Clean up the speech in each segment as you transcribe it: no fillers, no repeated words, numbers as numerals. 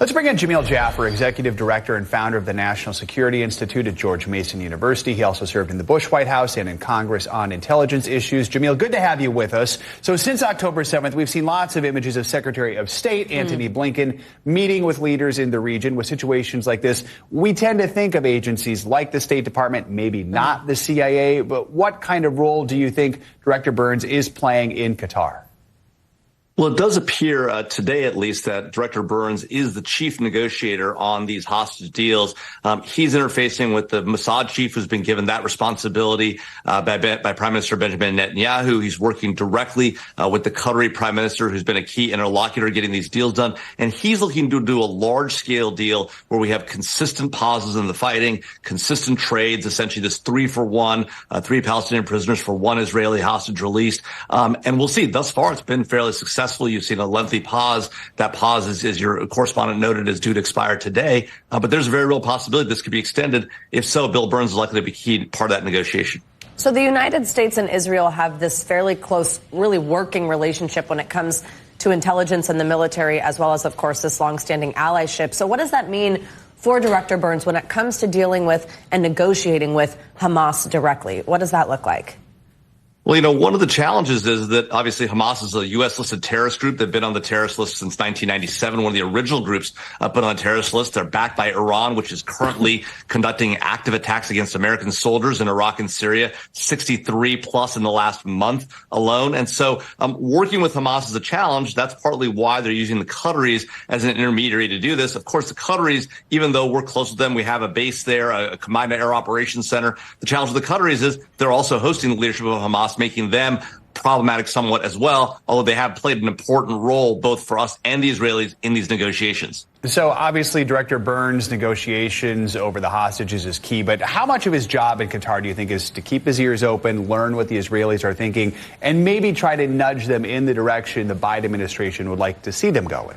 Let's bring in Jamil Jaffer, Executive Director and founder of the National Security Institute at George Mason University. He also served in the Bush White House and in Congress on intelligence issues. Jamil, good to have you with us. So since October 7th, we've seen lots of images of Secretary of State Antony Blinken meeting with leaders in the region. With situations like this, we tend to think of agencies like the State Department, maybe not the CIA, but what kind of role do you think Director Burns is playing in Qatar? Well, it does appear today, at least, that Director Burns is the chief negotiator on these hostage deals. He's interfacing with the Mossad chief, who's been given that responsibility by Prime Minister Benjamin Netanyahu. He's working directly with the Qatari Prime Minister, who's been a key interlocutor getting these deals done. And he's looking to do a large-scale deal where we have consistent pauses in the fighting, consistent trades, essentially this 3-for-1, 3 Palestinian prisoners for 1 Israeli hostage released. And we'll see. Thus far, it's been fairly successful. You've seen a lengthy pause. That pause, as your correspondent noted, is due to expire today. But there's a very real possibility this could be extended. If so, Bill Burns is likely to be key part of that negotiation. So the United States and Israel have this fairly close, really working relationship when it comes to intelligence and the military, as well as, of course, this longstanding allyship. So what does that mean for Director Burns when it comes to dealing with and negotiating with Hamas directly? What does that look like? Well, one of the challenges is that obviously Hamas is a U.S.-listed terrorist group. They've been on the terrorist list since 1997, one of the original groups put on the terrorist list. They're backed by Iran, which is currently conducting active attacks against American soldiers in Iraq and Syria, 63 plus in the last month alone. And so working with Hamas is a challenge. That's partly why they're using the Qataris as an intermediary to do this. Of course, the Qataris, even though we're close with them, we have a base there, a combined air operations center. The challenge with the Qataris is they're also hosting the leadership of Hamas, making them problematic somewhat as well, although they have played an important role both for us and the Israelis in these negotiations. So obviously Director Burns' negotiations over the hostages is key, but how much of his job in Qatar do you think is to keep his ears open, learn what the Israelis are thinking, and maybe try to nudge them in the direction the Biden administration would like to see them go in?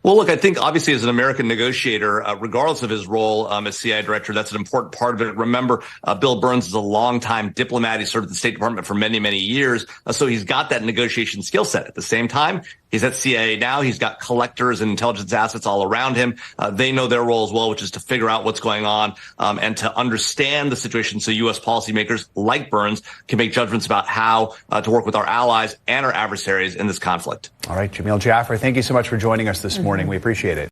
Well, look, I think obviously as an American negotiator, regardless of his role as CIA director, that's an important part of it. Remember, Bill Burns is a longtime diplomat. He served at the State Department for many, many years. So he's got that negotiation skill set. At the same time, he's at CIA now. He's got collectors and intelligence assets all around him. They know their role as well, which is to figure out what's going on and to understand the situation so U.S. policymakers like Burns can make judgments about how to work with our allies and our adversaries in this conflict. All right, Jamil Jaffer, thank you so much for joining us this morning. We appreciate it.